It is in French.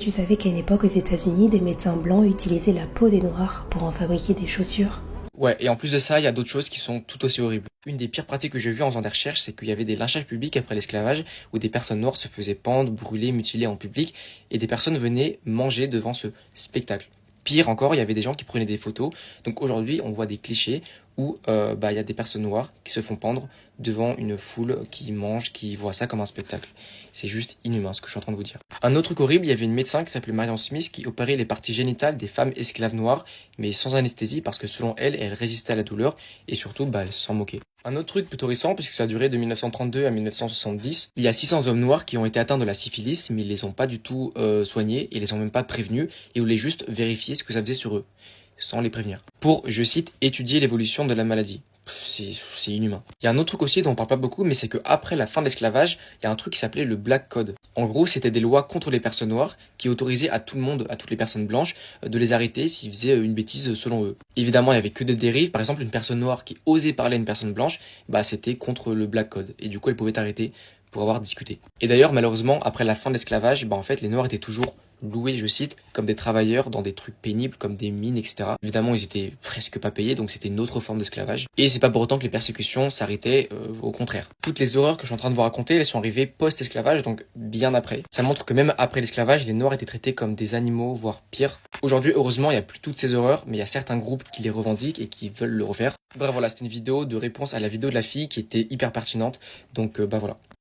Tu savais qu'à une époque aux États-Unis, des médecins blancs utilisaient la peau des noirs pour en fabriquer des chaussures? Ouais, et en plus de ça, il y a d'autres choses qui sont tout aussi horribles. Une des pires pratiques que j'ai vues en faisant des recherches, c'est qu'il y avait des lynchages publics après l'esclavage, où des personnes noires se faisaient pendre, brûler, mutiler en public, et des personnes venaient manger devant ce spectacle. Pire encore, il y avait des gens qui prenaient des photos. Donc aujourd'hui, on voit des clichés où il y a des personnes noires qui se font pendre devant une foule qui mange, qui voit ça comme un spectacle. C'est juste inhumain ce que je suis en train de vous dire. Un autre truc horrible, il y avait une médecin qui s'appelait Marion Smith qui opérait les parties génitales des femmes esclaves noires, mais sans anesthésie parce que selon elle, elle résistait à la douleur et surtout, elle s'en moquait. Un autre truc plutôt récent, puisque ça a duré de 1932 à 1970, il y a 600 hommes noirs qui ont été atteints de la syphilis, mais ils les ont pas du tout soignés, et ils les ont même pas prévenus, et on les juste vérifier ce que ça faisait sur eux, sans les prévenir. Pour, je cite, étudier l'évolution de la maladie. C'est inhumain. Il y a un autre truc aussi dont on parle pas beaucoup, mais c'est que après la fin de l'esclavage, il y a un truc qui s'appelait le Black Code. En gros, c'était des lois contre les personnes noires qui autorisaient à tout le monde, à toutes les personnes blanches, de les arrêter s'ils faisaient une bêtise selon eux. Évidemment, il y avait que des dérives. Par exemple, une personne noire qui osait parler à une personne blanche, c'était contre le Black Code. Et du coup, elle pouvait arrêter pour avoir discuté. Et d'ailleurs, malheureusement, après la fin de l'esclavage, en fait, les noirs étaient toujours loués, je cite, comme des travailleurs dans des trucs pénibles, comme des mines, etc. Évidemment, ils étaient presque pas payés, donc c'était une autre forme d'esclavage. Et c'est pas pour autant que les persécutions s'arrêtaient, au contraire. Toutes les horreurs que je suis en train de vous raconter, elles sont arrivées post-esclavage, donc bien après. Ça montre que même après l'esclavage, les noirs étaient traités comme des animaux, voire pire. Aujourd'hui, heureusement, il n'y a plus toutes ces horreurs, mais il y a certains groupes qui les revendiquent et qui veulent le refaire. Bref, voilà, c'était une vidéo de réponse à la vidéo de la fille qui était hyper pertinente, donc voilà.